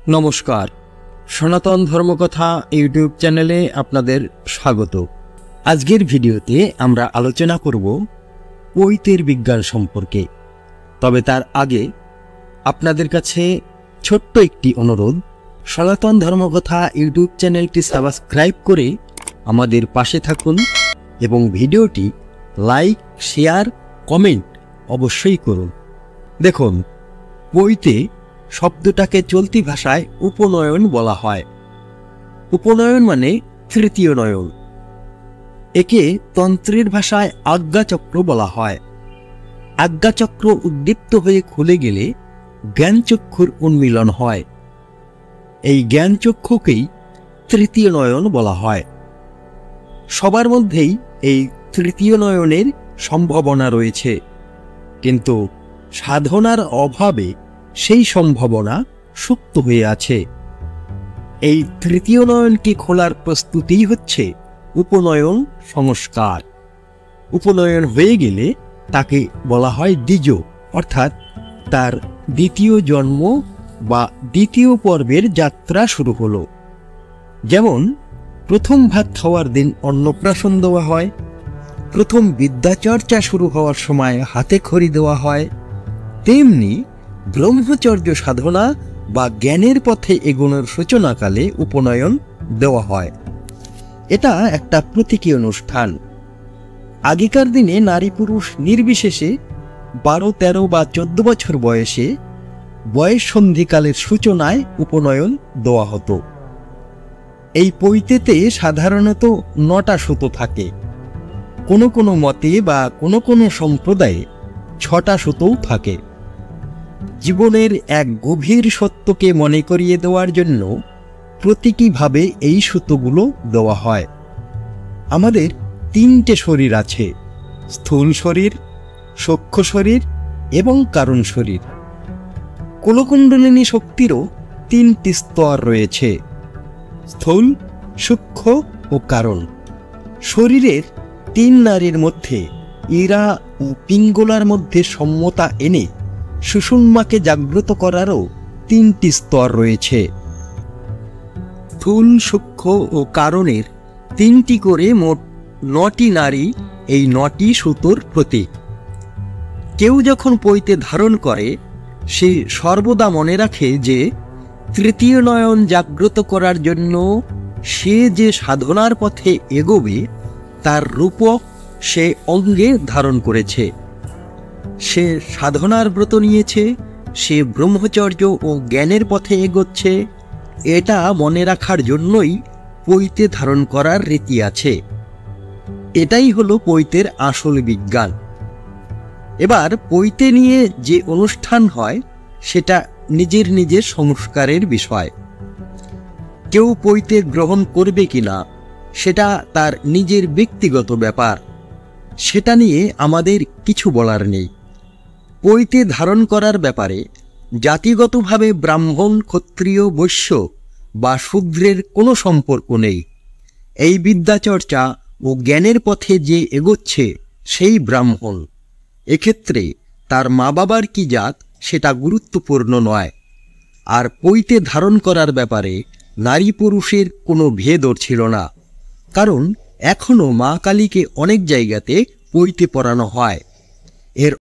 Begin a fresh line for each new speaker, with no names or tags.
নমস্কার, সনাতন ধর্মকথা ইউটিউব চ্যানেলে আপনাদের স্বাগত। আজকের ভিডিওতে আমরা আলোচনা করব পৈতের বিজ্ঞান সম্পর্কে। তবে তার আগে আপনাদের কাছে ছোট্ট একটি অনুরোধ, সনাতন ধর্মকথা ইউটিউব চ্যানেলটি সাবস্ক্রাইব করে আমাদের পাশে থাকুন এবং ভিডিওটি লাইক, শেয়ার, কমেন্ট অবশ্যই করুন। দেখুন, পৈতে শব্দটাকে চলতি ভাষায় উপনয়ন বলা হয়। উপনয়ন মানে তৃতীয় নয়ন। একে তন্ত্রের ভাষায় আজ্ঞাচক্র বলা হয়। আজ্ঞাচক্র উদ্দীপ্ত হয়ে খুলে গেলে জ্ঞানচক্ষুর উন্মিলন হয়। এই জ্ঞানচক্ষুকেই তৃতীয় নয়ন বলা হয়। সবার মধ্যেই এই তৃতীয় নয়নের সম্ভাবনা রয়েছে, কিন্তু সাধনার অভাবে সেই সম্ভাবনা সুপ্ত হয়ে আছে। এই তৃতীয় নয়নকে খোলার প্রস্তুতিই হচ্ছে উপনয়ন সংস্কার। উপনয়ন হয়ে গেলে তাকে বলা হয় দ্বিজ, অর্থাৎ তার দ্বিতীয় জন্ম বা দ্বিতীয় পর্বের যাত্রা শুরু হলো। যেমন প্রথম ভাত খাওয়ার দিন অন্নপ্রাশন দেওয়া হয়, প্রথম বিদ্যাচর্চা শুরু হওয়ার সময় হাতে খড়ি দেওয়া হয়, তেমনি ব্রহ্মচর্য সাধনা বা জ্ঞানের পথে এগোনোর সূচনাকালে উপনয়ন দেওয়া হয়। এটা একটা প্রতীকী অনুষ্ঠান। আগেকার দিনে নারী পুরুষ নির্বিশেষে 12, 13 বা 14 বছর বয়সে বয়স সন্ধিকালের সূচনায় উপনয়ন দেওয়া হতো। এই পৈতেতে সাধারণত 9টা সুতো থাকে। কোনো কোনো মতে বা কোনো কোনো সম্প্রদায়ে 6টা সুতোও থাকে। জীবনের এক গভীর সত্যকে মনে করিয়ে দেওয়ার জন্য প্রতীকীভাবে এই সুতোগুলো দেওয়া হয়। আমাদের 3টে শরীর আছে: স্থূল শরীর, সূক্ষ্ম শরীর এবং কারণ শরীর। কুলকুণ্ডলিনী শক্তিরও 3টি স্তর রয়েছে: স্থূল, সূক্ষ্ম ও কারণ। শরীরের 3 নারীর মধ্যে ইরা ও পিঙ্গলার মধ্যে সম্যতা এনে সুষুম্নাকে জাগ্রত করারও 3টি স্তর রয়েছে। স্থূল, সূক্ষ্ম ও কারণের 3টি করে মোট 9টি নারী এই 9টি সুতোর প্রতীক। কেউ যখন পৈতে ধারণ করে, সে সর্বদা মনে রাখে যে তৃতীয় নয়ন জাগ্রত করার জন্য সে যে সাধনার পথে এগোবে তার রূপক সে অঙ্গে ধারণ করেছে। সে সাধনার ব্রত নিয়েছে, সে ব্রহ্মচর্য ও জ্ঞানের পথে এগোচ্ছে। এটা মনে রাখার জন্যই পৈতে ধারণ করার রীতি আছে। এটাই হলো পৈতের আসল বিজ্ঞান। এবার পৈতে নিয়ে যে অনুষ্ঠান হয় সেটা নিজের নিজের সংস্কারের বিষয়। কেউ পৈতে গ্রহণ করবে কিনা সেটা তার নিজের ব্যক্তিগত ব্যাপার, সেটা নিয়ে আমাদের কিছু বলার নেই। পৈতে ধারণ করার ব্যাপারে জাতিগতভাবে ব্রাহ্মণ, ক্ষত্রিয়, বৈশ্য বা শূদ্রের কোনো সম্পর্ক নেই। এই বিদ্যাচর্চা ও জ্ঞানের পথে যে এগোচ্ছে সেই ব্রাহ্মণ। এক্ষেত্রে তার মা বাবার কি জাত সেটা গুরুত্বপূর্ণ নয়। আর পৈতে ধারণ করার ব্যাপারে নারী পুরুষের কোনো ভেদও ছিল না, কারণ এখনও মা কালীকে অনেক জায়গাতে পৈতে পরানো হয়। এর